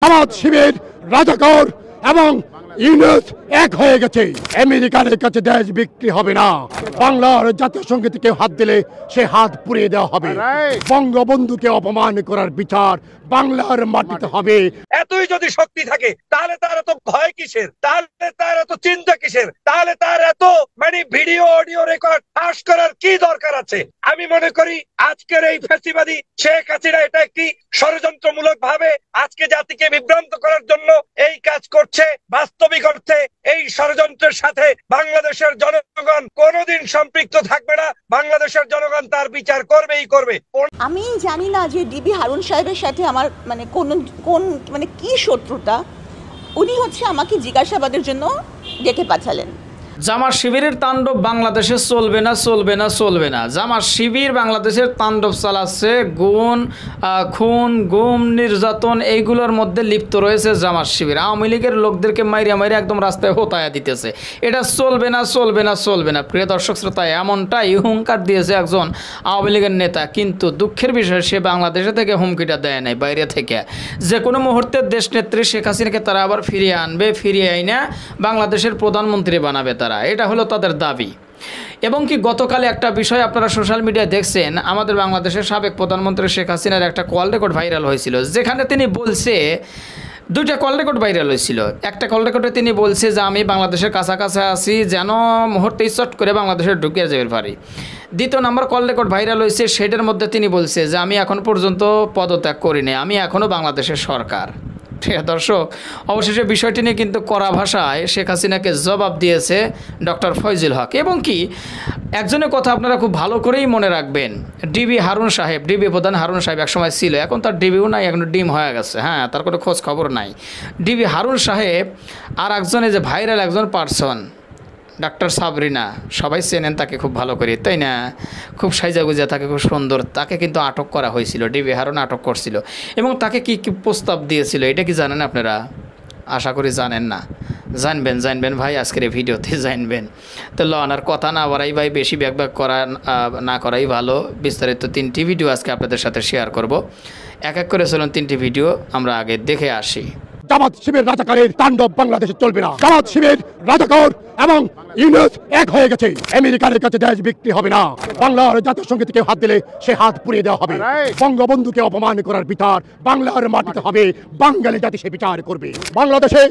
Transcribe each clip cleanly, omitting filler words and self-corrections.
জামাত শিবির রাজাকার এবং ইউনুস এক হয়ে গেছে। আমেরিকার কাছে দেশ বিক্রি হবে না। বাংলার জাতীয় সঙ্গীতে কেউ হাত দিলে সে হাত পুড়িয়ে দেওয়া হবে। বঙ্গবন্ধুকে অপমান করার বিচার বাংলার মাটিতে হবে। এতই যদি শক্তি থাকে তাহলে তার এত ভয় কিসের, তাহলে তার এত চিন্তা কিসের, তাহলে তার এত ভিডিও অডিও রেকর্ড ফাঁস করার কি দরকার আছে? আমি মনে করি আজকের এই ফ্যাসিবাদী শেখ হাসিনা এটা একটি ষড়যন্ত্রমূলক ভাবে আজকে জাতিকে বিভ্রান্ত করার জন্য এই কাজ করছে। বাস্তবিক অর্থে এই ষড়যন্ত্রের সাথে বাংলাদেশের জনগণ কোনোদিন সম্পৃক্ত থাকবে না। বাংলাদেশের জনগণ তার বিচার করবেই করবে। আমি জানি না যে ডিবি হারুন সাহেবের সাথে আমার কোন কি শত্রুতা। উনি আমাকে জিজ্ঞাসাবাদের জন্য ডেকে পাঠালেন। জামাত শিবিরের তাণ্ডব বাংলাদেশে চলবে না, চলবে না, চলবে না। জামাত শিবির বাংলাদেশের তাণ্ডব চালাচ্ছে। খুন, গুম, নির্যাতন এইগুলোর মধ্যে লিপ্ত রয়েছে জামাত শিবির। আওয়ামী লীগের লোকদেরকে মাইরে একদম রাস্তায় হোতায়া দিতেছে। এটা চলবে না, চলবে না, চলবে না। প্রিয় দর্শক শ্রোতা, এমনটাই হুঙ্কার দিয়েছে একজন আওয়ামী লীগের নেতা। কিন্তু দুঃখের বিষয়, সে বাংলাদেশে থেকে হুমকিটা দেয় নাই, বাইরে থেকে। যে কোনো মুহূর্তে দেশনেত্রী শেখ হাসিনাকে তারা আবার ফিরিয়ে আনবে, ফিরিয়ে আইনা বাংলাদেশের প্রধানমন্ত্রী বানাবে তারা। এটা হলো তাদের দাবি। এবং কি গতকালে একটা বিষয় আপনারা সোশ্যাল মিডিয়ায় দেখছেন, আমাদের বাংলাদেশের সাবেক প্রধানমন্ত্রী শেখ হাসিনার একটা কল রেকর্ড ভাইরাল হয়েছিল, যেখানে তিনি বলছে, দুইটা কল রেকর্ড ভাইরাল হয়েছিল। একটা কল রেকর্ডে তিনি বলছে যে আমি বাংলাদেশের কাছাকাছি আছি, যেন মুহূর্তে চট করে বাংলাদেশে ঢুকে যেতে পারি। দ্বিতীয় নম্বর কল রেকর্ড ভাইরাল হয়েছে, সেটার মধ্যে তিনি বলছে যে আমি এখন পর্যন্ত পদত্যাগ করিনি, আমি এখনও বাংলাদেশের সরকার। ঠিক আছে দর্শক, অবশেষে বিষয়টি নিয়ে কিন্তু কড়া ভাষায় শেখ হাসিনাকে জবাব দিয়েছে ডক্টর ফয়জুল হক। এবং কি একজনের কথা আপনারা খুব ভালো করেই মনে রাখবেন, ডিবি হারুন সাহেব, ডিবি প্রধান হারুন সাহেব একসময় ছিল, এখন তার ডিবিও নাই, এখন ডিম হয়ে গেছে। হ্যাঁ, তার কোনো খোঁজ খবর নাই। ডিবি হারুন সাহেব আর একজনে যে ভাইরাল একজন পার্সন ডাক্তার সাবরিনা, সবাই চেনেন তাকে খুব ভালো করে, তাই না? খুব সাইজাগুজা, তাকে খুব সুন্দর, তাকে কিন্তু আটক করা হয়েছিল, ডিবি হারুন আটক করছিল। এবং তাকে কি কি প্রস্তাব দিয়েছিল এটা কি জানেন আপনারা? আশা করি জানেন না। জানবেন ভাই, আজকের এই ভিডিওতে জানবেন। তো লনার কথা না বাড়াই ভাই, বেশি ব্যাক করা না করাই ভালো। বিস্তারিত 3টি ভিডিও আজকে আপনাদের সাথে শেয়ার করব। এক এক করে চলুন 3টি ভিডিও আমরা আগে দেখে আসি। জামাত শিবির রাজাকারের তাণ্ডব বাংলাদেশে চলবে না। জামাত শিবির রাজাকার এবং ইউনুস এক হয়ে গেছে। আমেরিকার কাছে দেশ বিক্রি হবে না। বাংলার জাতীয় সঙ্গীতে কেউ হাত দিলে সে হাত পুড়িয়ে দেওয়া হবে। বঙ্গবন্ধুকে অপমান করার বিচার বাংলার মাটিতে হবে। বাঙালি জাতি সে বিচার করবে। বাংলাদেশে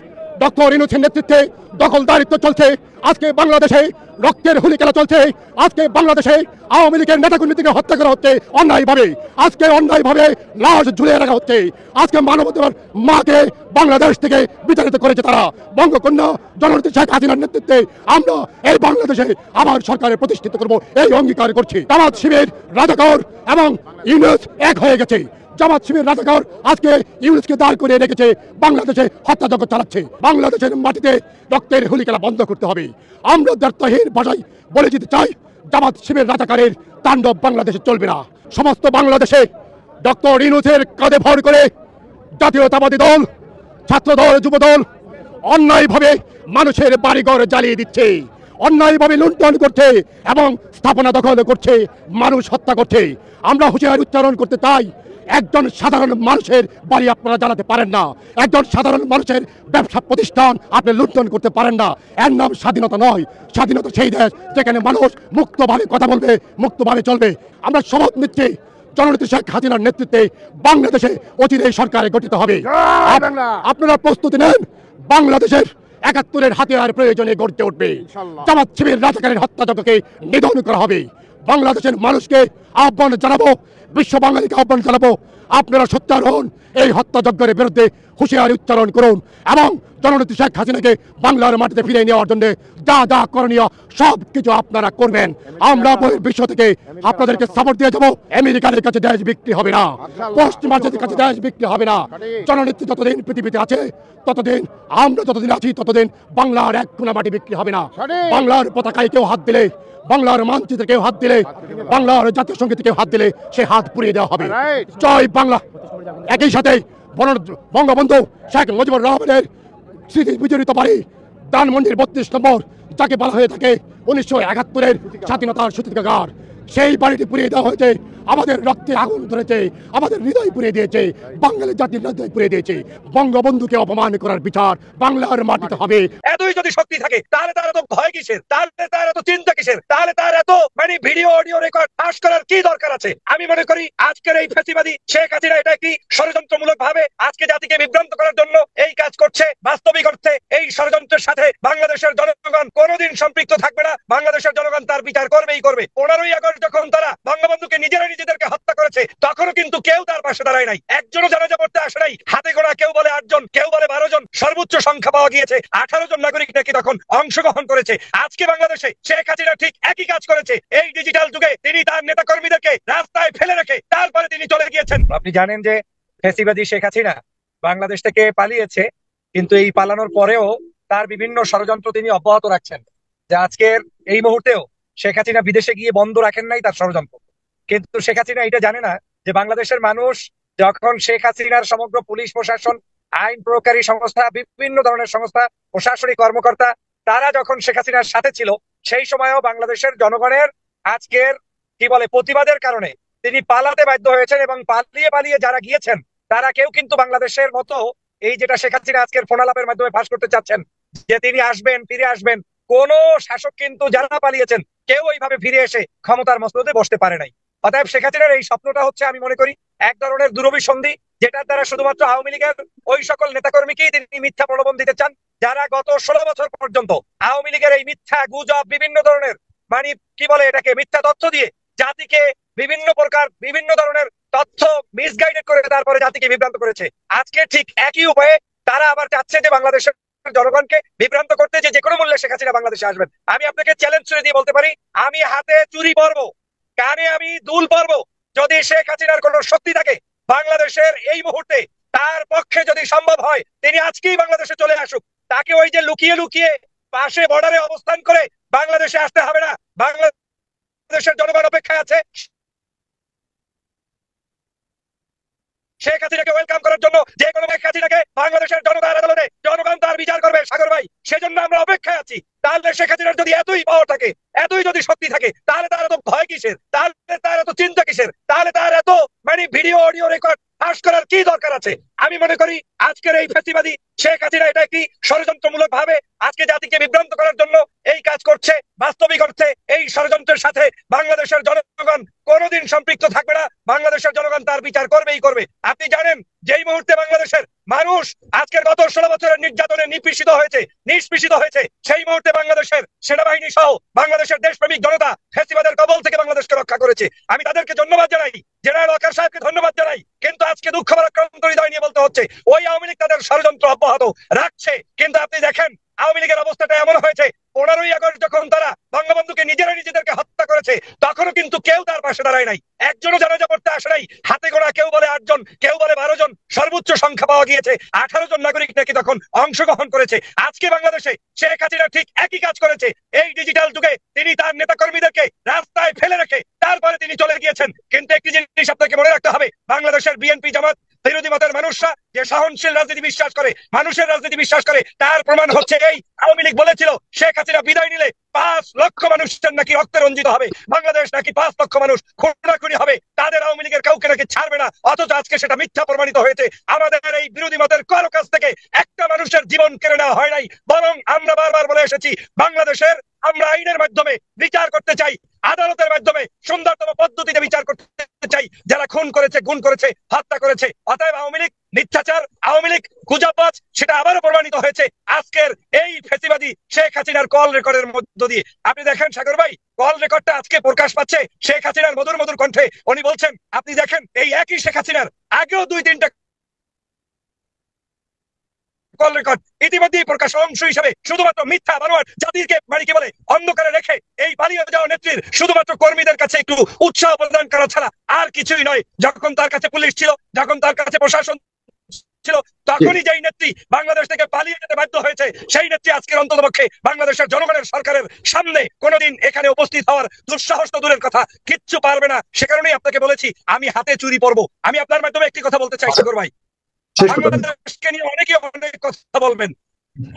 ডক্টর ইউনূসের নেতৃত্বে দখলদারিত্ব চলছে। আজকে বাংলাদেশে রক্তের হুলি খেলা চলছে। আজকে বাংলাদেশে আওয়ামী লীগের নেতাকর্মীদেরকে হত্যা করা হচ্ছে অন্যায়ভাবে। আজকে অন্যায়ভাবে লাশ ঝুলিয়ে রাখা হচ্ছে। আজকে মানবতার মাকে বাংলাদেশ থেকে বিতাড়িত করেছে তারা। বঙ্গকন্যা জননেত্রী শেখ হাসিনার নেতৃত্বে আমরা এই বাংলাদেশে আবার সরকারের প্রতিষ্ঠিত করব, এই অঙ্গীকার করছি। জামাত শিবির রাজাকার এবং ইউনুস এক হয়ে গেছে। জামাত শিবির রাজাকার আজকে ইউনুসকে দাঁড় করে রেখেছে, বাংলাদেশে হত্যাযজ্ঞ চালাচ্ছে। বাংলাদেশের মাটিতে রক্তের হুলি খেলা বন্ধ করতে হবে। আমরা দ্ব্যর্থহীন ভাষায় বলে যেতে চাই, জামাত শিবির রাজাকারের তাণ্ডব বাংলাদেশে চলবে না। সমস্ত বাংলাদেশে ডক্টর ইউনুসের কাঁধে ভর করে জাতীয়তাবাদী দল, ছাত্রদল, যুবদল অন্যায়ভাবে মানুষের বাড়িঘর জ্বালিয়ে দিচ্ছে, অন্যায়ভাবে লুণ্ঠন করছে এবং স্থাপনা দখল করছে, মানুষ হত্যা করছে। আমরা হুঁশিয়ারি উচ্চারণ করতে চাই, একজন সাধারণ মানুষের বাড়ি আপনারা জ্বালাতে পারেন না। একজন সাধারণ মানুষের ব্যবসা প্রতিষ্ঠান আপনি লুণ্ঠন করতে পারেন না। এর নাম স্বাধীনতা নয়। স্বাধীনতা সেই দেশ যেখানে মানুষ মুক্তভাবে কথা বলবে, মুক্তভাবে চলবে। আমরা শপথ নিচ্ছি, জননেত্রী শেখ হাসিনার নেতৃত্বে বাংলাদেশে অচিরেই সরকার গঠিত হবে। আপনারা প্রস্তুতি নেন, বাংলাদেশের ৭১-এর হাতিয়ার প্রয়োজনে গড়তে উঠবে। জামাত শিবির রাজাকারের হত্যাযজ্ঞকে নিধন করা হবে। বাংলাদেশের মানুষকে আহ্বান জানাবো, বিশ্ব বাঙালিকে আহ্বান জানাবো, আপনারা সোচ্চার হন, এই হত্যাযজ্ঞের বিরুদ্ধে হুঁশিয়ারি উচ্চারণ করুন এবং জননেত্রী শেখ হাসিনাকে বাংলার মাটিতে ফিরিয়ে নেওয়ার জন্য যা যা করণীয় সব কিছু আপনারা করবেন। আমরা বিশ্ব থেকে আপনাদেরকে সাপোর্ট দিয়ে যাবো। আমেরিকার কাছে দেশ বিক্রি হবে না, পশ্চিমাদের কাছে দেশ বিক্রি হবে না। জননেত্রী যতদিন পৃথিবীতে আছে ততদিন, আমরা যতদিন আছি ততদিন বাংলার এক কোনা মাটি বিক্রি হবে না। বাংলার পতাকায় কেউ হাত দিলে, বাংলার মানচিত্রে কেউ হাত দিলে, বাংলার জাতীয় সঙ্গীতে কেউ হাত দিলে সে হাত পুড়িয়ে দেওয়া হবে। জয় বাংলা। একই সাথে বঙ্গবন্ধু শেখ মুজিবুর রহমানের স্মৃতি বিজড়িত বাড়ি ধানমন্ডির ৩২ নম্বর, যাকে বলা হয়ে থাকে ১৯৭১-এর স্বাধীনতার সূতিকাগার, সেই বাড়িটি পুড়িয়ে দেওয়া হয়েছে। আমাদের রক্তে আগুন ধরেছে, আমাদের হৃদয় পুড়িয়ে দিয়েছে, বাঙালি জাতির হৃদয় পুড়িয়ে দিয়েছে। বঙ্গবন্ধুকে অপমান করার বিচার বাংলার মাটিতে হবে। এতই যদি শক্তি থাকে তাহলে তার এত ভয় কিসের, তাহলে তার এত চিন্তা কিসের, তাহলে তার এত ভিডিও অডিও রেকর্ড ফাঁস করার কি দরকার আছে? আমি মনে করি আজকের এই ফ্যাসিবাদী শেখ হাসিনা এটা একটি ষড়যন্ত্রমূলক ভাবে আজকে জাতিকে বিভ্রান্ত করার জন্য এই কাজ করছে। বাস্তবিক অর্থে এই ষড়যন্ত্রের সাথে বাংলাদেশের জনগণ কোনোদিন সম্পৃক্ত থাকবে না। বাংলাদেশের জনগণ তার বিচার করবেই করবে। 15ই আগস্ট যখন তারা বঙ্গবন্ধুকে নিজেদেরকে হত্যা করেছে তখনও কিন্তু কেউ তার পাশে দাঁড়ায় নাই, একজনও জানাজা পড়তে আসে নাই। হাতে গোনা কেউ বলে 8 জন, কেউ বলে 12 জন, সর্বোচ্চ সংখ্যা পাওয়া গিয়েছে 18 জন নাগরিক নাকি তখন অংশগ্রহণ করেছে। আজকে বাংলাদেশে শেখ হাসিনা ঠিক একই কাজ করেছে। এই ডিজিটাল যুগে তিনি তার নেতা কর্মীদেরকে রাস্তায় ফেলে রেখে তারপরে তিনি চলে গিয়েছেন। আপনি জানেন যে ফ্যাসিবাদী শেখ হাসিনা বাংলাদেশ থেকে পালিয়েছে, কিন্তু এই পালানোর পরেও তার বিভিন্ন ষড়যন্ত্র তিনি অব্যাহত রাখছেন। যে আজকের এই মুহূর্তেও শেখ হাসিনা বিদেশে গিয়ে বন্ধ রাখেন নাই তার ষড়যন্ত্র। কিন্তু শেখ হাসিনা এটা জানে না যে বাংলাদেশের মানুষ যখন শেখ হাসিনার সমগ্র পুলিশ প্রশাসন, আইন প্রয়োগকারী সংস্থা, বিভিন্ন ধরনের সংস্থা, প্রশাসনিক কর্মকর্তা তারা যখন শেখ হাসিনার সাথে ছিল, সেই সময়ও বাংলাদেশের জনগণের আজকের প্রতিবাদের কারণে তিনি পালাতে বাধ্য হয়েছেন। এবং পালিয়ে যারা গিয়েছেন তারা কেউ কিন্তু বাংলাদেশের মতো এই যেটা শেখ হাসিনা আজকের ফোনালাপের মাধ্যমে ফাঁস করতে চাচ্ছেন যে তিনি আসবেন, ফিরে আসবেন, কোন শাসক কিন্তু যারা পালিয়েছেন কেউ ওইভাবে ফিরে এসে ক্ষমতার মসনদে বসতে পারে নাই। অতএব শেখ হাসিনার এই স্বপ্নটা হচ্ছে আমি মনে করি এক ধরনের দূরভিসন্ধি, যেটার দ্বারা শুধুমাত্র আওয়ামী লীগের ওই সকল নেতাকর্মীকেই তিনি মিথ্যা প্রলোভন দিতে চান যারা গত 16 বছর পর্যন্ত আওয়ামী লীগের এই মিথ্যা গুজব, বিভিন্ন ধরনের এটাকে মিথ্যা তথ্য দিয়ে জাতিকে বিভিন্ন প্রকার বিভিন্ন ধরনের তথ্য মিসগাইডেড করে তারপরে জাতিকে বিভ্রান্ত করেছে। আজকে ঠিক একই উপায়ে তারা আবার চাচ্ছে যে বাংলাদেশের জনগণকে বিভ্রান্ত করতে যে কোনো মূল্যে শেখ হাসিনা বাংলাদেশে আসবেন। আমি আপনাকে চ্যালেঞ্জ করে দিয়ে বলতে পারি, আমি হাতে চুরি পরবো, কানে আমি দুল পরবো, যদি শেখ হাসিনার কোন শক্তি থাকে বাংলাদেশের এই মুহূর্তে তার পক্ষে যদি সম্ভব হয় তিনি আজকেই বাংলাদেশে চলে আসুক। তাকে ওই যে লুকিয়ে লুকিয়ে পাশে বর্ডারে অবস্থান করে বাংলাদেশে আসতে হবে না। বাংলাদেশের জনগণ অপেক্ষায় আছে শেখ হাসিনাকে ওয়েলকাম করার জন্য। যে কোনো শেখ হাসিনাকে বাংলাদেশের জনতার আদালতে জনগণ তার বিচার করবে সাগর ভাই, সেজন্য আমরা অপেক্ষায় আছি। তাহলে শেখ হাসিনার যদি এতই পাওয়ার থাকে, এতই যদি শক্তি থাকে, তাহলে তার এত ভয় কিসের, তাহলে তার এত চিন্তা কিসের, তাহলে তার এত ভিডিও অডিও রেকর্ড ফাঁস করার কি দরকার আছে? আমি মনে করি আজকের এই ফ্যাসিবাদী শেখ হাসিনা এটা একটি ষড়যন্ত্রমূলক ভাবে আজকে জাতিকে বিভ্রান্ত করার জন্য এই কাজ করছে। বাস্তবিক অর্থে এই ষড়যন্ত্রের সাথে বাংলাদেশের জনগণ কোনোদিন সম্পৃক্ত থাকবে না। বাংলাদেশের জনগণ তার বিচার করবেই করবে। আপনি জানেন যেই মুহূর্তে বাংলাদেশের মানুষ আজকের গত 16 বছরের নির্যাতনে নিষ্পেষিত হয়েছে, সেই মুহূর্তে বাংলাদেশের সেনাবাহিনী সহ বাংলাদেশের দেশপ্রেমিক জনতা ফ্যাসিবাদের কবল থেকে বাংলাদেশকে রক্ষা করেছে। আমি তাদেরকে ধন্যবাদ জানাই, জেনারেল ওয়াকার সাহেবকে ধন্যবাদ জানাই। কিন্তু আজকে দুঃখ ভারাক্রান্ত হৃদয় নিয়ে বলতে হচ্ছে ওই আওয়ামী লীগ তাদের ষড়যন্ত্র অব্যাহত রাখছে। কিন্তু আপনি দেখেন আওয়ামী লীগের অবস্থাটা এমন হয়েছে, 15ই আগস্ট যখন তারা বঙ্গবন্ধুকে নিজেদেরকে হত্যা করেছে তখনও কিন্তু কেউ তার পাশে দাঁড়ায় নাই, একজনও জানাজা পড়তে আসে নাই। হাতে গোনা কেউ বলে 8 জন, কেউ বলে 12 জন, সর্বোচ্চ সংখ্যা পাওয়া গিয়েছে 18 জন নাগরিক নাকি তখন অংশগ্রহণ করেছে। আজকে বাংলাদেশে শেখ হাসিনা ঠিক একই কাজ করেছে। এই ডিজিটাল যুগে তিনি তার নেতা কর্মীদেরকে রাস্তায় ফেলে রেখে তারপরে তিনি চলে গিয়েছেন। কিন্তু একটি জিনিস আপনাকে মনে রাখতে হবে, বাংলাদেশের বিএনপি জামাত বিরোধী মতের মানুষরা যে সহনশীল রাজনীতি বিশ্বাস করে, মানুষের রাজনীতি বিশ্বাস করে, তার প্রমাণ হচ্ছে এই আওয়ামী লীগ বলেছিল শেখ হাসিনা বিদায় নিলে 5 লক্ষ মানুষের নাকি রক্তে রঞ্জিত হবে, বাংলাদেশ নাকি 5 লক্ষ মানুষ খুনাখুনি হবে, তাদের আওয়ামী লীগের কাউকে নাকি ছাড়বে না। অথচ আজকে সেটা মিথ্যা প্রমাণিত হয়েছে। আমাদের এই বিরোধী মতের কারো কাছ থেকে একটা মানুষের জীবন কেড়ে নেওয়া হয় নাই, বরং আমরা বারবার বলে এসেছি বাংলাদেশের আমরা আইনের মাধ্যমে বিচার করতে চাই, আদালতের মাধ্যমে সুন্দরতম পদ্ধতিতে বিচার করতে চাই যারা খুন করেছে, গুম করেছে, হত্যা করেছে। অতএব আওয়ামী লীগ মিথ্যাচার, আওয়ামী লীগ গুজববাজ, সেটা আবারও প্রমাণিত হয়েছে আজকের এই ফ্যাসিবাদী শেখ হাসিনার কল রেকর্ডের মধ্য দিয়ে। আপনি দেখেন সাগর ভাই, কল রেকর্ডটা আজকে প্রকাশ পাচ্ছে শেখ হাসিনার মধুর মধুর কণ্ঠে। উনি বলছেন, আপনি দেখেন এই একই শেখ হাসিনার আগেও 2-3টা কল রেকর্ড ইতিমধ্যেই প্রকাশ অংশ হিসেবে শুধুমাত্র মিথ্যা বানোয়ার জাতিকে অন্ধকারে রেখে এই পালিয়ে যাওয়া নেত্রীর শুধুমাত্র কর্মীদের কাছে একটু উৎসাহ প্রদান করা ছাড়া আর কিছুই নয়। যখন তার কাছে পুলিশ ছিল, যখন তার কাছে প্রশাসন ছিল, তখনই যেই নেত্রী বাংলাদেশ থেকে পালিয়ে যেতে বাধ্য হয়েছে, সেই নেত্রী আজকের অন্ততপক্ষে বাংলাদেশের জনগণের সরকারের সামনে কোনোদিন এখানে উপস্থিত হওয়ার দুঃসাহস তো দূরের কথা, কিচ্ছু পারবে না। সে কারণেই আপনাকে বলেছি আমি হাতে চুরি পরবো। আমি আপনার মাধ্যমে একটি কথা বলতে চাই সাগর ভাই, বাংলাদেশকে নিয়ে অনেকে অনেক কথা বলবেন,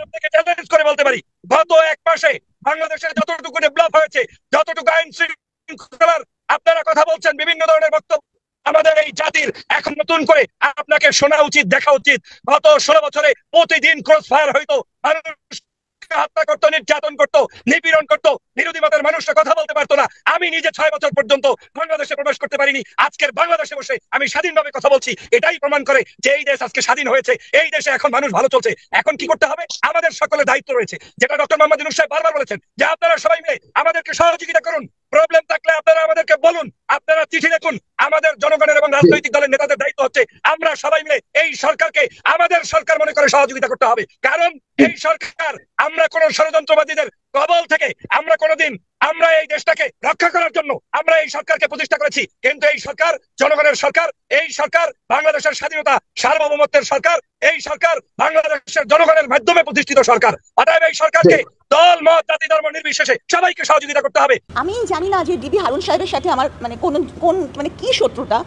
আপনাকে চ্যালেঞ্জ করে বলতে পারি গত 1 মাসে বাংলাদেশের যতটুকু ডেভেলপ হয়েছে, যতটুকু আইন শৃঙ্খলার আপনারা কথা বলছেন বিভিন্ন ধরনের বক্তব্য। আমাদের এই জাতির এখন নতুন করে আপনাকে শোনা উচিত, দেখা উচিত। গত 16 বছরে প্রতিদিন ক্রস ফায়ার হইতো, মানুষ হত্যা করতো, নির্যাতন করতো, নিপীড়ন করতো, বিরোধী মতের মানুষরা কথা বলতে পারতো না। আমি নিজে 6 বছর পর্যন্ত বাংলাদেশে প্রবেশ করতে পারিনি। আজকের বাংলাদেশে বসে আমি স্বাধীনভাবে কথা বলছি, এটাই প্রমাণ করে যে এই দেশ আজকে স্বাধীন হয়েছে, এই দেশে এখন মানুষ ভালো চলছে। এখন কি করতে হবে? আমাদের সকলের দায়িত্ব রয়েছে, যেটা ডক্টর মোহাম্মদ ইউনূস সাহেব বারবার বলেছেন, যে আপনারা সবাই মিলে আমাদেরকে সহযোগিতা করুন। প্রবলেম থাকলে আপনারা আমাদেরকে বলুন, আপনারা চিঠি লিখুন। আমাদের জনগণের এবং রাজনৈতিক দলের নেতাদের দায়িত্ব হচ্ছে আমরা সবাই মিলে এই সরকারকে আমাদের সরকার মনে করে সহযোগিতা করতে হবে। কারণ এই সরকার, আমরা কোন ষড়যন্ত্রবাদীদের কবল থেকে আমরা কোনোদিন আমরা এই দেশটাকে রক্ষা করার জন্য আমরা এই সরকারকে প্রতিষ্ঠা করেছি, কিন্তু এই সরকার জনগণের সরকার, এই সরকার বাংলাদেশের স্বাধীনতা সার্বভৌমত্বের সরকার, এই সরকার বাংলাদেশের জনগণের মাধ্যমে প্রতিষ্ঠিত সরকার। অতএব এই সরকারকে দল মত জাতি ধর্ম নির্বিশেষে সবাইকে সহযোগিতা করতে হবে। আমি জানি না যে ডিবি হারুন সাহেবের সাথে আমার কোন কি শত্রুতা।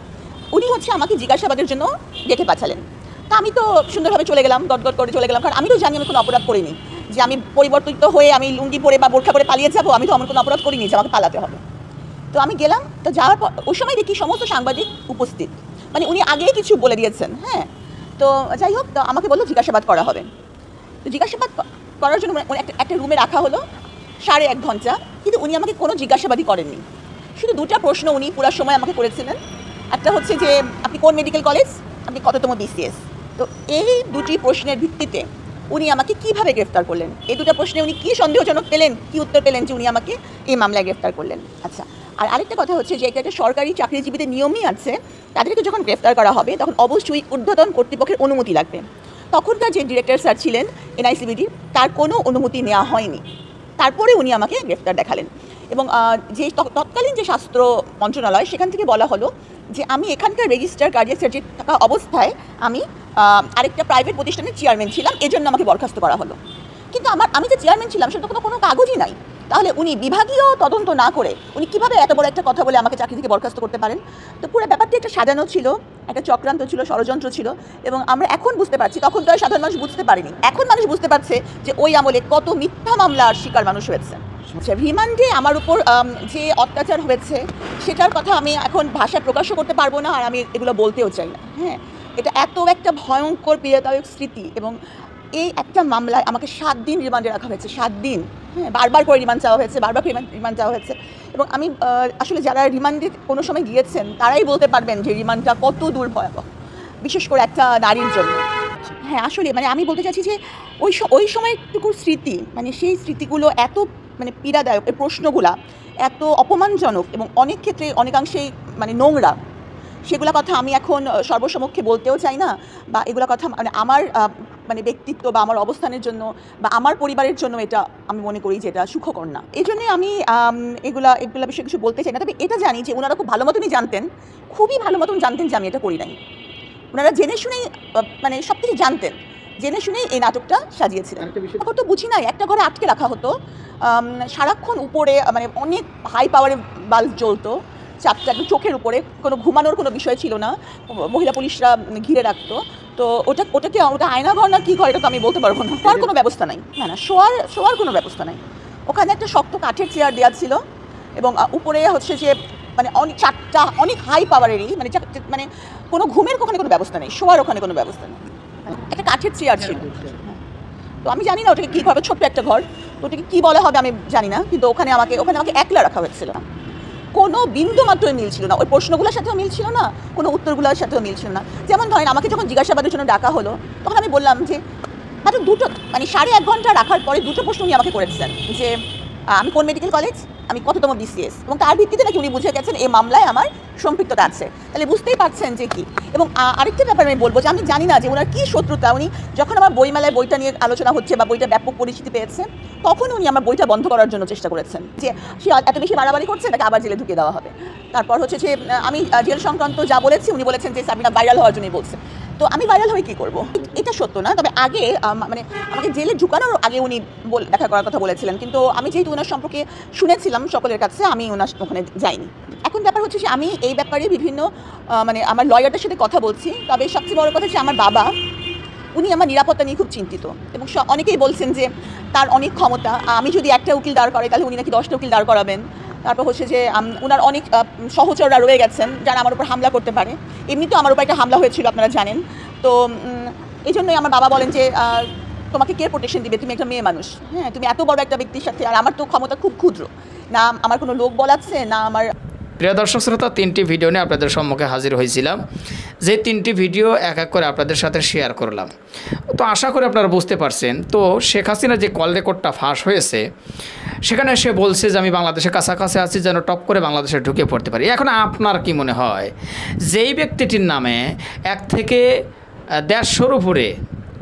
উনি হচ্ছে আমাকে জিজ্ঞাসাবাদের জন্য ডেকে পাঠালেন। তা আমি তো সুন্দরভাবে চলে গেলাম, গটগট করে চলে গেলাম, কারণ আমি তো জানি আমি কোনো অপরাধ করিনি, যে আমি পরিবর্তিত হয়ে আমি লুঙ্গি পরে বা বোরখা পরে পালিয়ে যাবো। আমি তো আমার কোনো অপরাধ করিনি যে আমাকে পালাতে হবে। তো আমি গেলাম, তো যাওয়ার পর ওই সময় দেখি সমস্ত সাংবাদিক উপস্থিত, মানে উনি আগেই কিছু বলে দিয়েছেন। হ্যাঁ, তো যাই হোক, তো আমাকে বললো জিজ্ঞাসাবাদ করা হবে। তো জিজ্ঞাসাবাদ করার জন্য একটা রুমে রাখা হলো 1.5 ঘন্টা, কিন্তু উনি আমাকে কোনো জিজ্ঞাসাবাদই করেননি। শুধু 2টা প্রশ্ন উনি পুরো সময় আমাকে করেছিলেন। একটা হচ্ছে যে আপনি কোন মেডিকেল কলেজ, আপনি কততম BCS। তো এই 2টি প্রশ্নের ভিত্তিতে উনি আমাকে কিভাবে গ্রেফতার করলেন, এই 2টা প্রশ্নে উনি কি সন্দেহজনক পেলেন, কি উত্তর পেলেন যে উনি আমাকে এই মামলায় গ্রেফতার করলেন। আচ্ছা, আর আরেকটা কথা হচ্ছে যে এটা একটা সরকারি চাকরিজীবীদের নিয়মই আছে, তাদেরকে যখন গ্রেফতার করা হবে তখন অবশ্যই ঊর্ধ্বতন কর্তৃপক্ষের অনুমতি লাগবে। তখনকার যে ডিরেক্টর স্যার ছিলেন NICBD, তার কোনো অনুমতি নেওয়া হয়নি। তারপরে উনি আমাকে গ্রেফতার দেখালেন এবং যে তৎকালীন যে স্বাস্থ্য মন্ত্রণালয়, সেখান থেকে বলা হলো যে আমি এখানকার রেজিস্ট্রার কার্ডিয়াক সার্জন থাকা অবস্থায় আমি আরেকটা প্রাইভেট প্রতিষ্ঠানের চেয়ারম্যান ছিলাম, এজন্য আমাকে বরখাস্ত করা হলো। কিন্তু আমি যে চেয়ারম্যান ছিলাম সেটা কোনো কাগজই নাই। তাহলে উনি বিভাগীয় তদন্ত না করে উনি কিভাবে এত বড় একটা কথা বলে আমাকে চাকরি থেকে বরখাস্ত করতে পারেন? তো পুরো ব্যাপারটি একটা সাজানো ছিল, একটা চক্রান্ত ছিল, ষড়যন্ত্র ছিল। এবং আমরা এখন বুঝতে পারছি, তখন তো আর সাধারণ মানুষ বুঝতে পারেনি, এখন মানুষ বুঝতে পারছে যে ওই আমলে কত মিথ্যা মামলার শিকার মানুষ হয়েছে। রিমান্ডে আমার উপর যে অত্যাচার হয়েছে সেটার কথা আমি এখন ভাষায় প্রকাশও করতে পারবো না, আর আমি এগুলো বলতেও চাই না। হ্যাঁ, এটা এত একটা ভয়ঙ্কর পীড়াদায়ক স্মৃতি। এবং এই একটা মামলায় আমাকে 7 দিন রিমান্ডে রাখা হয়েছে, 7 দিন। হ্যাঁ, বারবার করে রিমান্ড চাওয়া হয়েছে, বারবার করে রিমান্ড চাওয়া হয়েছে। এবং আমি আসলে যারা রিমান্ডে কোনো সময় গিয়েছেন তারাই বলতে পারবেন যে রিমান্ডটা কত দূর ভয়াবহ, বিশেষ করে একটা নারীর জন্য। হ্যাঁ, আসলে মানে আমি বলতে চাচ্ছি যে ওই সময়টুকুর স্মৃতি, মানে সেই স্মৃতিগুলো এত মানে পীড়াদায়ক, এই প্রশ্নগুলা এত অপমানজনক এবং অনেক ক্ষেত্রে অনেকাংশেই মানে নোংরা, সেগুলো কথা আমি এখন সর্বসমক্ষে বলতেও চাই না, বা এগুলো কথা মানে আমার মানে ব্যক্তিত্ব বা আমার অবস্থানের জন্য বা আমার পরিবারের জন্য এটা আমি মনে করি যে এটা সুখকর না। এই জন্যে আমি এগুলা বিষয়ে কিছু বলতে চাই না। তবে এটা জানি যে ওনারা খুব ভালো মতনই জানতেন, খুবই ভালো মতন জানতেন যে আমি এটা করি নাই। ওনারা জেনে শুনেই মানে সব কিছু জানতেন, জেনে শুনেই এই নাটকটা সাজিয়েছিলেন। তো বুঝি নাই, একটা ঘরে আটকে রাখা হতো, সারাক্ষণ উপরে মানে অনেক হাই পাওয়ারে বাল্ব জ্বলতো, চাপটা একদম চোখের উপরে, কোনো ঘুমানোর কোনো বিষয় ছিল না, মহিলা পুলিশরা ঘিরে রাখতো। তো ওটা আয়নাঘর না কী ঘর এটা তো আমি বলতে পারবো না। শোয়ার কোনো ব্যবস্থা নাই। হ্যাঁ, না, শোয়ার কোনো ব্যবস্থা নাই। ওখানে একটা শক্ত কাঠের চেয়ার দেওয়া ছিল এবং উপরে হচ্ছে যে মানে চারটা অনেক হাই পাওয়ারেরই মানে কোনো ঘুমের ওখানে কোনো ব্যবস্থা নেই, শোয়ার ওখানে কোনো ব্যবস্থা নেই। একটা কাঠের চেয়ার ছিল। তো আমি জানি না ওটাকে কী হবে, ছোট্ট একটা ঘর, তো ওটাকে কী বলা হবে আমি জানি না, কিন্তু ওখানে আমাকে একলা রাখা হয়েছিল। কোনো বিন্দু মাত্রই মিল ছিল না, ওই প্রশ্নগুলোর সাথেও মিল ছিল না, কোনো উত্তরগুলোর সাথেও মিল ছিল না। যেমন ধরেন আমাকে যখন জিজ্ঞাসাবাদের জন্য ডাকা হলো, তখন আমি বললাম যে মাত্র 2টো মানে 1.5 ঘন্টা রাখার পরে 2টো প্রশ্ন উনি আমাকে করেছেন, যে আমি কোন মেডিকেল কলেজ, আমি কততম BCS, এবং তার ভিত্তিতে নাকি উনি বুঝে গেছেন এই মামলায় আমার সম্পৃক্ততা আছে। তাহলে বুঝতেই পারছেন যে কি। এবং আরেকটা ব্যাপার আমি বলবো যে আমি জানি না যে ওনার কী শত্রুতা। উনি যখন আমার বইমেলায় বইটা নিয়ে আলোচনা হচ্ছে বা বইটা ব্যাপক পরিচিতি পেয়েছে, তখন উনি আমার বইটা বন্ধ করার জন্য চেষ্টা করেছেন, যে সে এত বেশি বাড়াবাড়ি করছে, তাকে আবার জেলে ঢুকিয়ে দেওয়া হবে। তারপর হচ্ছে যে আমি জেল সংক্রান্ত যা বলেছি উনি বলেছেন যে সাবিনা ভাইরাল হওয়ার জন্যই বলছে। তো আমি ভাইরাল হয়ে কী করবো, এটা সত্য না। তবে আগে মানে আমাকে জেলে ঢুকানোর আগে উনি দেখা করার কথা বলেছিলেন, কিন্তু আমি যেহেতু ওনার সম্পর্কে শুনেছিলাম সকলের কাছে, আমি ওনার ওখানে যাইনি। এখন ব্যাপার হচ্ছে যে আমি এই ব্যাপারে বিভিন্ন মানে আমার লয়ারদের সাথে কথা বলছি। তবে সবচেয়ে বড় কথা হচ্ছে আমার বাবা, উনি আমার নিরাপত্তা নিয়ে খুব চিন্তিত এবং অনেকেই বলছেন যে তার অনেক ক্ষমতা, আমি যদি একটা উকিল দাঁড় করাই তাহলে উনি নাকি 10টা উকিল দাঁড় করাবেন। তারপর হচ্ছে যে ওনার অনেক সহচররা রয়ে গেছেন যারা আমার উপর হামলা করতে পারে। এমনি তো আমার উপর একটা হামলা হয়েছিল, আপনারা জানেন। তো এই জন্যই আমার বাবা বলেন যে তোমাকে কে প্রোটেকশন দিবে, তুমি একটা মেয়ে মানুষ, হ্যাঁ, তুমি এত বড় একটা ব্যক্তির সাথে। আর আমার তো ক্ষমতা খুব ক্ষুদ্র, না আমার কোনো লোক বল আছে, না আমার। প্রিয় দর্শক শ্রোতা, 3টি ভিডিও নিয়ে আপনাদের সম্মুখে হাজির হয়েছিলাম, যে 3টি ভিডিও এক এক করে আপনাদের সাথে শেয়ার করলাম। তো আশা করি আপনারা বুঝতে পারছেন। তো শেখ হাসিনা যে কল রেকর্ডটা ফাঁস হয়েছে, সেখানে সে বলছে যে আমি বাংলাদেশের কাছাকাছি আছি, যেন টপ করে বাংলাদেশে ঢুকে পড়তে পারি। এখন আপনার কি মনে হয়, যেই ব্যক্তিটির নামে 1 থেকে 150-র উপরে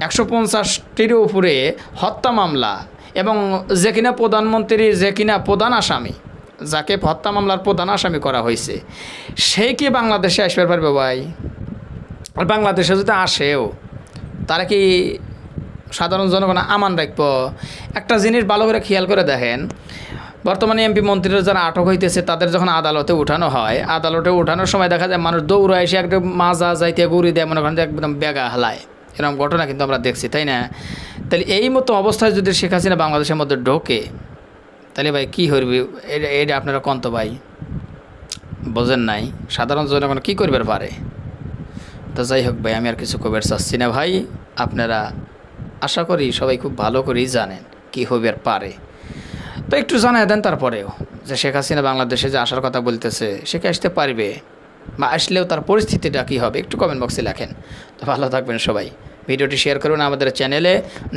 150-টির উপরে হত্যা মামলা, এবং যে কিনা প্রধানমন্ত্রী, যে কিনা প্রধান আসামি, যাকে হত্যা মামলার প্রধান আসামি করা হয়েছে, সেই কি বাংলাদেশে আসতে পারবে ভাই? আর বাংলাদেশে যদি আসেও, তারা কি সাধারণ জনগণ আমান রাখব? একটা জিনিস ভালো করে খেয়াল করে দেখেন, বর্তমানে এমপি মন্ত্রীরা যারা আটক হইতেছে, তাদের যখন আদালতে উঠানো হয়, আদালতে উঠানোর সময় দেখা যায় মানুষ দৌড়ে এসে একদম মাজা যাইতে গুড়ি দেয়, মনে করেন যে একদম বেগা হালায়। এরকম ঘটনা কিন্তু আমরা দেখছি, তাই না? তাহলে এই মতো অবস্থায় যদি শেখ হাসিনা বাংলাদেশের মধ্যে ঢোকে, তাহলে ভাই কী করবি? এটা আপনারা কন্ত ভাই বোঝেন নাই? সাধারণ জনগণ কী করবার পারে? তো যাই হোক ভাই, আমি আর কিছু কবার চাচ্ছি না ভাই। আপনারা আশা করি সবাই খুব ভালো করেই জানেন কী হইবার পারে। তো একটু জানাই দেন তারপরেও, যে শেখ হাসিনা বাংলাদেশে যে আসার কথা বলতেছে, সে কি আসতে পারবে, বা আসলেও তার পরিস্থিতিটা কী হবে, একটু কমেন্ট বক্সে লেখেন। তো ভালো থাকবেন সবাই। ভিডিওটি শেয়ার করুন, আমাদের চ্যানেলে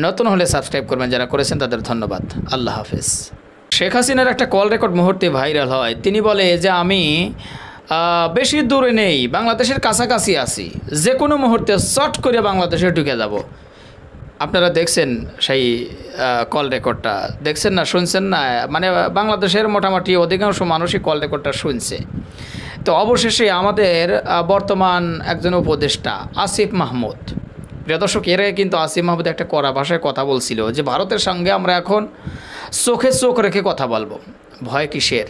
নতুন হলে সাবস্ক্রাইব করবেন, যারা করেছেন তাদের ধন্যবাদ। আল্লাহ হাফেজ। শেখ হাসিনার একটা কল রেকর্ড মুহূর্তে ভাইরাল হয়। তিনি বলে যে আমি বেশি দূরে নেই, বাংলাদেশের কাছাকাছি আছি, যে কোনো মুহূর্তে চট করে বাংলাদেশে ঢুকে যাব। আপনারা দেখছেন সেই কল রেকর্ডটা, দেখছেন না, শুনছেন না? মানে বাংলাদেশের মোটামুটি অধিকাংশ মানুষই কল রেকর্ডটা শুনছে। তো অবশেষে আমাদের বর্তমান একজন উপদেষ্টা আসিফ মাহমুদ, প্রিয় দর্শক, এর আগে কিন্তু আসিফ মাহমুদ একটা কড়া ভাষায় কথা বলছিল যে ভারতের সঙ্গে আমরা এখন চোখে চোখ রেখে কথা বলবো, ভয় কিসের?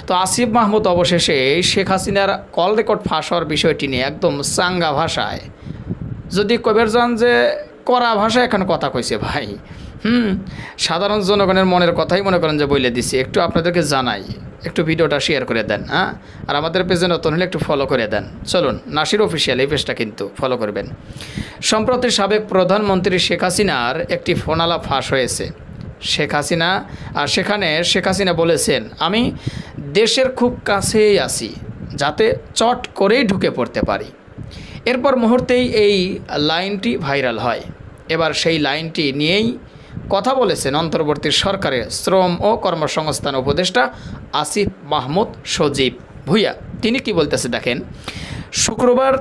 তো আসিফ মাহমুদ অবশেষে শেখ হাসিনার কল রেকর্ড ফাঁস হওয়ার বিষয়টি নিয়ে একদম চাঙ্গা ভাষায়, যদি কবের যান যে কড়া ভাষায় এখন কথা কইছে ভাই। সাধারণ জনগণের মনের কথাই মনে করেন যে বলে দিছি। একটু আপনাদেরকে জানাই, একটু ভিডিওটা শেয়ার করে দেন, হ্যাঁ, আর আমাদের পেজে নতুন হলে একটু ফলো করে দেন। চলুন, নাসির অফিসিয়াল এই পেজটা কিন্তু ফলো করবেন। সম্প্রতি সাবেক প্রধানমন্ত্রী শেখ হাসিনার একটি ফোনালাপ ফাঁস হয়েছে। শেখ হাসিনা, আর সেখানে শেখ হাসিনা বলেছেন আমি দেশের খুব কাছেই আছি, যাতে চট করেই ঢুকে পড়তে পারি। এরপর মুহূর্তেই এই লাইনটি ভাইরাল হয়। এবার সেই লাইনটি নিয়েই কথা বলেছেন অন্তর্বর্তী সরকারের শ্রম ও কর্মসংস্থান উপদেষ্টা আসিফ মাহমুদ সজীব ভুইয়া। তিনি কি বলতেছে দেখেন। শুক্রবার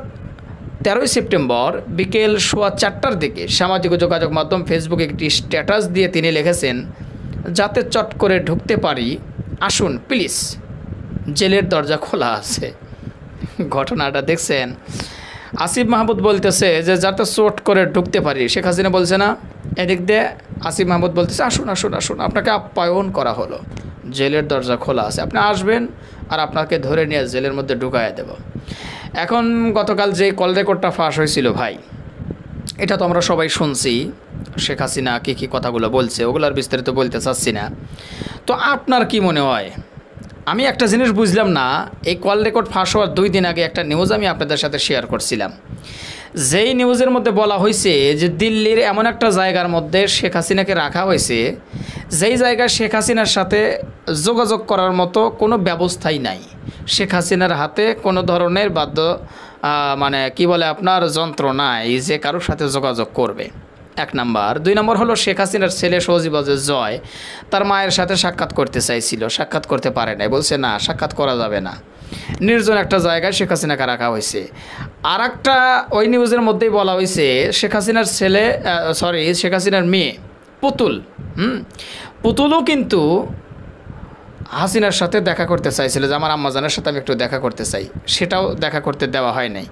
13 সেপ্টেম্বর বিকেল 4:15টার দিকে সামাজিক যোগাযোগ মাধ্যম ফেসবুকে একটি স্ট্যাটাস দিয়ে তিনি লিখেছেন, যাতে চট করে ঢুকতে পারি, আসুন প্লিজ, জেলের দরজা খোলা আছে। ঘটনাটা দেখছেন? আসিফ মাহমুদ বলতেছে যে যাতে চট করে ঢুকতে পারি, শেখ হাসিনা বলছে না, এদিক দিয়ে আসিফ মাহমুদ বলতেছে আসুন আসুন আসুন, আপনাকে আপ্যায়ন করা হলো, জেলের দরজা খোলা আছে, আপনি আসবেন আর আপনাকে ধরে নিয়ে জেলের মধ্যে ঢুকাইয়া দেব। এখন গতকাল যে কল রেকর্ডটা ফাঁস হয়েছিল ভাই, এটা তো আমরা সবাই শুনছি। শেখ হাসিনা কী কী কথাগুলো বলছে, ওগুলো আর বিস্তারিত বলতে চাচ্ছি না। তো আপনার কি মনে হয়? আমি একটা জিনিস বুঝলাম না, এই কল রেকর্ড ফাঁস হওয়ার 2 দিন আগে একটা নিউজ আমি আপনাদের সাথে শেয়ার করছিলাম। যেই নিউজের মধ্যে বলা হয়েছে যে দিল্লির এমন একটা জায়গার মধ্যে শেখ হাসিনাকে রাখা হয়েছে, যেই জায়গায় শেখ হাসিনার সাথে যোগাযোগ করার মতো কোনো ব্যবস্থাই নাই। শেখ হাসিনার হাতে কোনো ধরনের মানে কি বলে আপনার যন্ত্র নাই যে কারোর সাথে যোগাযোগ করবে, 1 নাম্বার। 2 নম্বর হলো শেখ হাসিনার ছেলে সজীব জয় তার মায়ের সাথে সাক্ষাৎ করতে চাইছিল, সাক্ষাৎ করতে পারে নাই, বলছে না সাক্ষাৎ করা যাবে না, নির্জন একটা জায়গায় শেখ হাসিনাকে রাখা হয়েছে। আর একটা ওই নিউজের মধ্যেই বলা হয়েছে শেখ হাসিনার ছেলে, শেখ হাসিনার মেয়ে পুতুল, পুতুলও কিন্তু হাসিনার সাথে দেখা করতে চাইছিল, যে আমার আম্মাজানের সাথে আমি একটু দেখা করতে চাই, সেটাও দেখা করতে দেওয়া হয় নাই।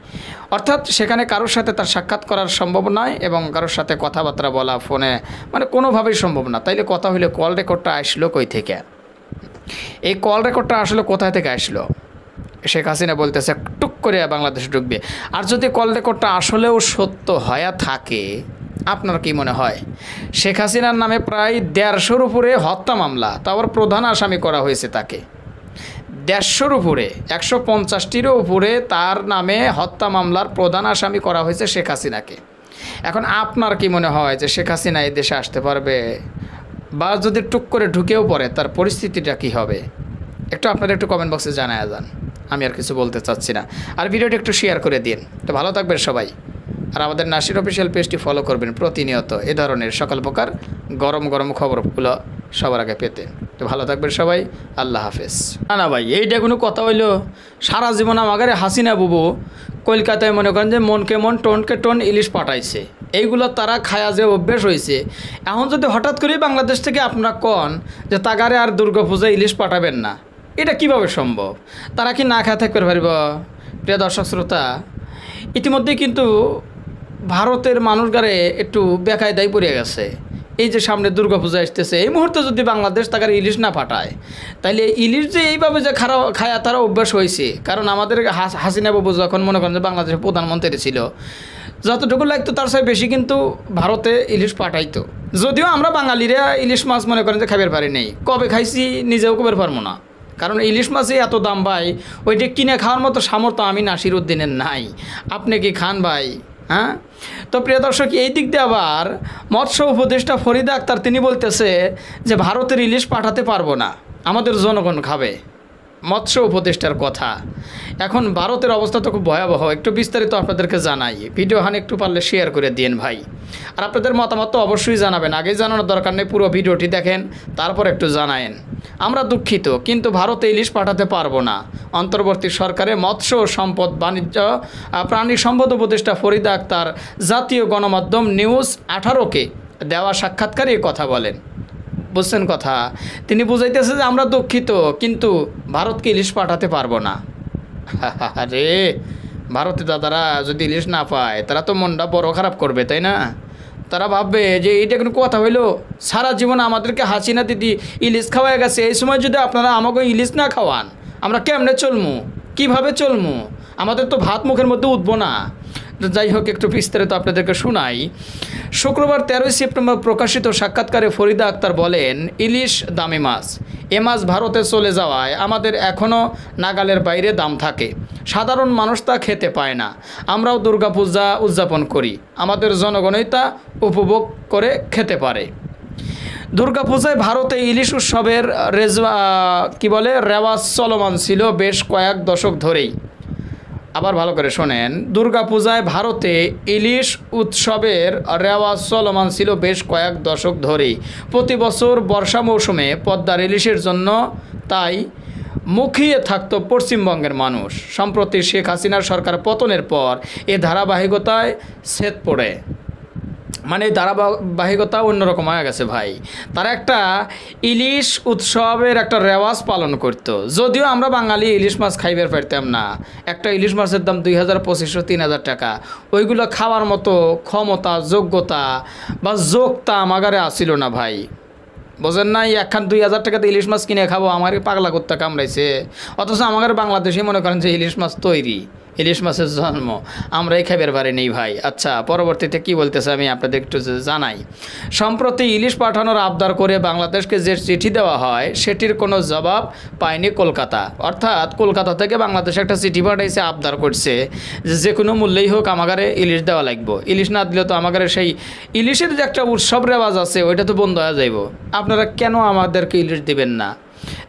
অর্থাৎ সেখানে কারোর সাথে তার সাক্ষাৎ করার সম্ভব নয় এবং কারোর সাথে কথাবার্তা বলা ফোনে মানে কোনোভাবেই সম্ভব না। তাইলে কথা হইলে কল রেকর্ডটা আসলো কই থেকে? এই কল রেকর্ডটা আসলে কোথায় থেকে আসলো? শেখ হাসিনা বলতেছে টুক করে বাংলাদেশে ঢুকবে। আর যদি কল রেকর্ডটা আসলেও সত্য হয়ে থাকে, আপনার কি মনে হয়? শেখ হাসিনার নামে প্রায় 150-র উপরে হত্যা মামলা, তারপর প্রধান আসামি করা হয়েছে তাকে। 150-র উপরে 150-টিরও উপরে তার নামে হত্যা মামলার প্রধান আসামি করা হয়েছে শেখ হাসিনাকে। এখন আপনার কি মনে হয় যে শেখ হাসিনা এই দেশে আসতে পারবে, বা যদি টুক করে ঢুকেও পড়ে তার পরিস্থিতিটা কি হবে? একটু আপনারা একটু কমেন্ট বক্সে জানায় যান, আমি আর কিছু বলতে চাচ্ছি না। আর ভিডিওটি একটু শেয়ার করে দিন। তো ভালো থাকবেন সবাই, আর আমাদের নাসির অফিসিয়াল পেজটি ফলো করবেন প্রতিনিয়ত এ ধরনের সকল প্রকার গরম গরম খবরগুলো সবার আগে পেতে। তো ভালো থাকবেন সবাই, আল্লাহ হাফেজ। না ভাই, এইটা কোনো কথা হইলো? সারা জীবন আমাদের হাসিনা বুবু কলকাতায় মনে করেন যে মনকে মন টনকে টন ইলিশ পাঠাইছে, এইগুলো তারা খায়া যে অভ্যেস হয়েছে। এখন যদি হঠাৎ করেই বাংলাদেশ থেকে আপনারা কন যে তাগারে আর দুর্গাপূজা ইলিশ পাঠাবেন না, এটা কিভাবে সম্ভব? তারা কি না খায় থাকতে পারব? প্রিয় দর্শক শ্রোতা, ইতিমধ্যেই কিন্তু ভারতের মানুষগারে একটু বেকায়দায় পড়ে গেছে। এই যে সামনে দুর্গাপূজা আসতেছে, এই মুহূর্তে যদি বাংলাদেশ তাকে ইলিশ না পাঠায়, তাহলে ইলিশ যে এইভাবে যে খায়া তারা অভ্যাস হয়েছে। কারণ আমাদের হাসিনা বাবু যখন মনে করেন যে বাংলাদেশের প্রধানমন্ত্রী ছিল, যতটুকু লাগতো তার সাথে বেশি কিন্তু ভারতে ইলিশ পাঠাইতো। যদিও আমরা বাঙালিরা ইলিশ মাছ মনে করেন যে খাবার পারি নেই, কবে খাইছি নিজেও কবে পারবো না। কারণ ইলিশ মাছে এত দাম ভাই, ওইটা কিনে খাওয়ার মতো সামর্থ্য আমি নাসির উদ্দিনের নাই। আপনি কি খান ভাই? হ্যাঁ। তো প্রিয় দর্শক, এই দিক দিয়ে আবার মৎস্য উপদেষ্টা ফরিদা আক্তার তিনি বলতেছে যে ভারতের ইলিশ পাঠাতে পারবো না, আমাদের জনগণ খাবে। মৎস্য উপদেষ্টার কথা। এখন ভারতের অবস্থা তো খুব ভয়াবহ। একটু বিস্তারিত আপনাদেরকে জানাই, ভিডিও হান একটু পারলে শেয়ার করে দিন ভাই। আর আপনাদের মতামত তো অবশ্যই জানাবেন, আগেই জানানোর দরকার নেই, পুরো ভিডিওটি দেখেন তারপর একটু জানায়েন। আমরা দুঃখিত, কিন্তু ভারতে ইলিশ পাঠাতে পারবো না। অন্তর্বর্তী সরকারে মৎস্য সম্পদ বাণিজ্য প্রাণী সম্পদ উপদেষ্টা ফরিদা আক্তার জাতীয় গণমাধ্যম নিউজ 18কে দেওয়া সাক্ষাৎকারে এই কথা বলেন। বুঝছেন কথা? তিনি বুঝাইতেছে যে আমরা দুঃখিত, কিন্তু ভারতকে ইলিশ পাঠাতে পারবো না। আরে ভারতে দাদারা যদি ইলিশ না পায়, তারা তো মনটা বড় খারাপ করবে, তাই না? তারা ভাববে যে এইটা কোনো কথা হইলো? সারা জীবন আমাদেরকে হাসিনা দিদি ইলিশ খাওয়াই গেছে, এই সময় যদি আপনারা আমাকে ইলিশ না খাওয়ান, আমরা কেমনে চলমু? কিভাবে চলমু? আমাদের তো ভাত মুখের মধ্যে উঠবো না। যাই হোক, একটু বিস্তারিত আপনাদেরকে শোনাই। শুক্রবার 13 সেপ্টেম্বর প্রকাশিত সাক্ষাৎকারে ফরিদা আক্তার বলেন, ইলিশ দামি মাছ, এ মাছ ভারতে চলে যাওয়ায় আমাদের এখনও নাগালের বাইরে দাম থাকে। সাধারণ মানুষ তা খেতে পায় না। আমরাও দুর্গাপূজা উদযাপন করি, আমাদের জনগণই তা উপভোগ করে খেতে পারে। দুর্গাপূজায় ভারতে ইলিশ উৎসবের রেওয়াজ চলমান ছিল বেশ কয়েক দশক ধরেই। আবার ভালো করে শোনেন, দুর্গাপূজায় ভারতে ইলিশ উৎসবের রেওয়াজ চলমান ছিল বেশ কয়েক দশক ধরেই। প্রতি বছর বর্ষা মৌসুমে পদ্মার ইলিশের জন্য তাই মুখিয়ে থাকত পশ্চিমবঙ্গের মানুষ। সম্প্রতি শেখ হাসিনার সরকার পতনের পর এ ধারাবাহিকতায় ছেদ পড়ে, মানে এই ধারাবাহিকতা অন্যরকম হয়ে গেছে ভাই। তারা একটা ইলিশ উৎসবের একটা রেওয়াজ পালন করতো। যদিও আমরা বাঙালি ইলিশ মাছ খাইবার পারতাম না, একটা ইলিশ মাছের দাম 2200-3000 টাকা। ওইগুলো খাওয়ার মতো ক্ষমতা, যোগ্যতা বা যোগতা আমাগারে আসিল না ভাই। বোঝেন নাই? 1000 টাকাতে ইলিশ মাছ কিনে খাবো, আমার পাগলা কুত্তা কামড়াইছে। অথচ আমাদের বাংলাদেশে মনে করেন যে ইলিশ মাছ তৈরি, ইলিশ মাছের জন্ম, আমরাই খাইবার পারি নেই ভাই। আচ্ছা, পরবর্তীতে কি বলতেছে আমি আপনাদের একটু জানাই। সম্প্রতি ইলিশ পাঠানোর আবদার করে বাংলাদেশকে যে চিঠি দেওয়া হয়, সেটির কোনো জবাব পায়নি কলকাতা। অর্থাৎ কলকাতা থেকে বাংলাদেশে একটা চিঠি পাঠাইছে, আবদার করছে যে কোনো মূল্যেই হোক আমাগারে ইলিশ দেওয়া লাগবে। ইলিশ না দিলে তো আমাগারে সেই ইলিশের যে একটা উৎসব রেওয়াজ আছে, ওইটা তো বন্ধ হয়ে যাইব। আপনারা কেন আমাদেরকে ইলিশ দিবেন না?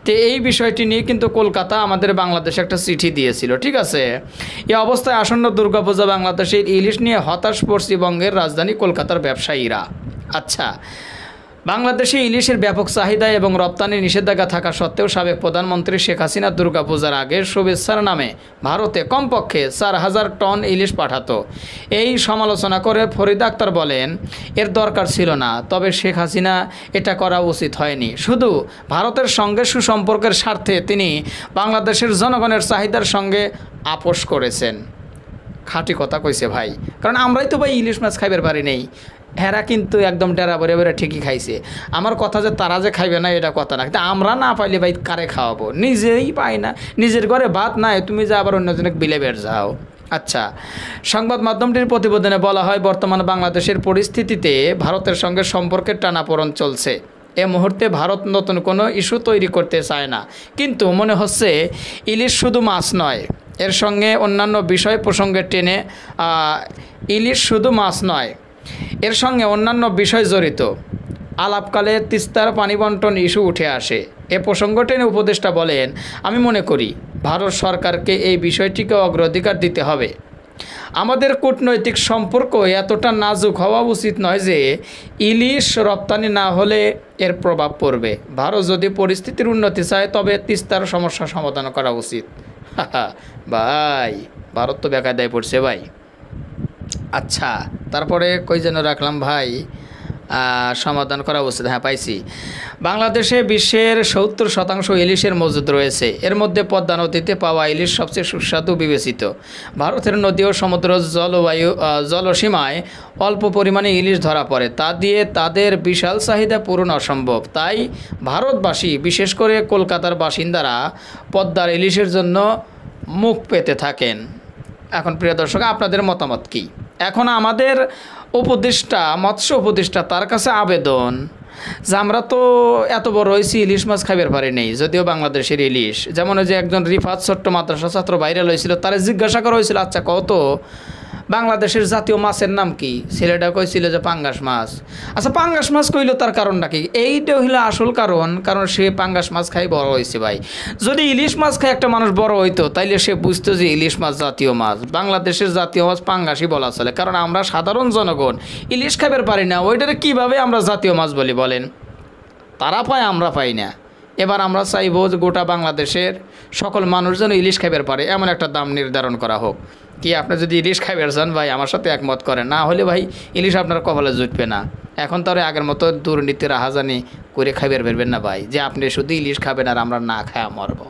তো এই বিষয়টি নিয়ে কিন্তু কলকাতা আমাদের বাংলাদেশে একটা চিঠি দিয়েছিল, ঠিক আছে? এই অবস্থায় আসন্ন দুর্গাপূজা বাংলাদেশের ইলিশ নিয়ে হতাশ পশ্চিমবঙ্গের রাজধানী কলকাতার ব্যবসায়ীরা। আচ্ছা, বাংলাদেশে ইলিশের ব্যাপক চাহিদা এবং রপ্তানি নিষেধাজ্ঞা থাকা সত্ত্বেও সাবেক প্রধানমন্ত্রী শেখ হাসিনা দুর্গাপূজার আগে শুভেচ্ছার নামে ভারতে কমপক্ষে 4000 টন ইলিশ পাঠাতো। এই সমালোচনা করে ফরিদা আক্তার বলেন, এর দরকার ছিল না, তবে শেখ হাসিনা এটা করা উচিত হয়নি। শুধু ভারতের সঙ্গে সুসম্পর্কের স্বার্থে তিনি বাংলাদেশের জনগণের চাহিদার সঙ্গে আপোষ করেছেন। খাঁটি কথা কইছে ভাই, কারণ আমরাই তো ভাই ইলিশ মাছ খাইবার পারি নেই। হেরা কিন্তু একদম ডেরা বরে বরে ঠিকই খাইছে। আমার কথা যে তারা যে খাইবে না এটা কথা না, কিন্তু আমরা না পাইলে ভাই কারে খাওয়াবো? নিজেই পাই না, নিজের ঘরে ভাত নাই, তুমি যে আবার অন্যজনকে বিলে বের যাও। আচ্ছা, সংবাদ মাধ্যমটির প্রতিবেদনে বলা হয়, বর্তমানে বাংলাদেশের পরিস্থিতিতে ভারতের সঙ্গে সম্পর্কের টানাপোড়েন চলছে। এ মুহূর্তে ভারত নতুন কোনো ইস্যু তৈরি করতে চায় না, কিন্তু মনে হচ্ছে ইলিশ শুধু মাছ নয়, এর সঙ্গে অন্যান্য বিষয় প্রসঙ্গে টেনে ইলিশ শুধু মাছ নয়, এর সঙ্গে অন্যান্য বিষয় জড়িত। আলাপকালে তিস্তার পানি বন্টন ইস্যু উঠে আসে। এ প্রসঙ্গ টেনে উপদেষ্টা বলেন, আমি মনে করি ভারত সরকারকে এই বিষয়টিকে অগ্রাধিকার দিতে হবে। আমাদের কূটনৈতিক সম্পর্ক এতটা নাজুক হওয়া উচিত নয় যে ইলিশ রপ্তানি না হলে এর প্রভাব পড়বে। ভারত যদি পরিস্থিতির উন্নতি চায় তবে তিস্তার সমস্যা সমাধান করা উচিত। ভাই, ভারত তো বেকায়দায় পড়ছে ভাই। আচ্ছা, তারপরে কই যেন রাখলাম ভাই, সমাধান করা উচিত, হ্যাঁ পাইছি। বাংলাদেশে বিশ্বের 70% ইলিশের মজুদ রয়েছে। এর মধ্যে পদ্মা নদীতে পাওয়া ইলিশ সবচেয়ে সুস্বাদু বিবেচিত। ভারতের নদী ও সমুদ্র জলসীমায় অল্প পরিমাণে ইলিশ ধরা পড়ে, তা দিয়ে তাদের বিশাল চাহিদা পূরণ অসম্ভব। তাই ভারতবাসী, বিশেষ করে কলকাতার বাসিন্দারা পদ্মার ইলিশের জন্য মুখ পেতে থাকেন। এখন প্রিয় দর্শক, আপনাদের মতামত কি? এখন আমাদের উপদেষ্টা, মৎস্য উপদেষ্টা, তার কাছে আবেদন যে আমরা তো এত বড় হয়েছি, ইলিশ মাছ খাইবার পারি নেই, যদিও বাংলাদেশের ইলিশ। যেমন ওই যে একজন রিফাত ছোট্ট মাদ্রাসা ছাত্র ভাইরাল হয়েছিল, তারা জিজ্ঞাসা করা হয়েছিল, আচ্ছা কত বাংলাদেশের জাতীয় মাছের নাম কি? ছেলেটা কইছিল যে পাঙ্গাস মাছ। আচ্ছা, পাঙ্গাস মাছ কইল, তার কারণটা কি? এইটা হইল আসল কারণ সে পাঙ্গাস মাছ খাই বড় হয়েছে ভাই। যদি ইলিশ মাছ খাই একটা মানুষ বড় হইতো, তাইলে সে বুঝতো যে ইলিশ মাছ জাতীয় মাছ। বাংলাদেশের জাতীয় মাছ পাঙ্গাসই বলা চলে, কারণ আমরা সাধারণ জনগণ ইলিশ খাইবার পারি না। ওইটারে কীভাবে আমরা জাতীয় মাছ বলি বলেন? তারা পায়, আমরা পাই না। এবার আমরা চাইবো যে গোটা বাংলাদেশের সকল মানুষ যেন ইলিশ খাইবার পারে, এমন একটা দাম নির্ধারণ করা হোক। কি আপনি যদি ইলিশ খাইবার চান ভাই, আমার সাথে একমত করেন, না হলে ভাই ইলিশ আপনার কপালে জুটবে না। এখন তো আর আগের মতো দুর্নীতি রাহাজানি করে খাইবার পারবেন না ভাই, যে আপনি শুধু ইলিশ খাবেন আর আমরা না খায় মরবো।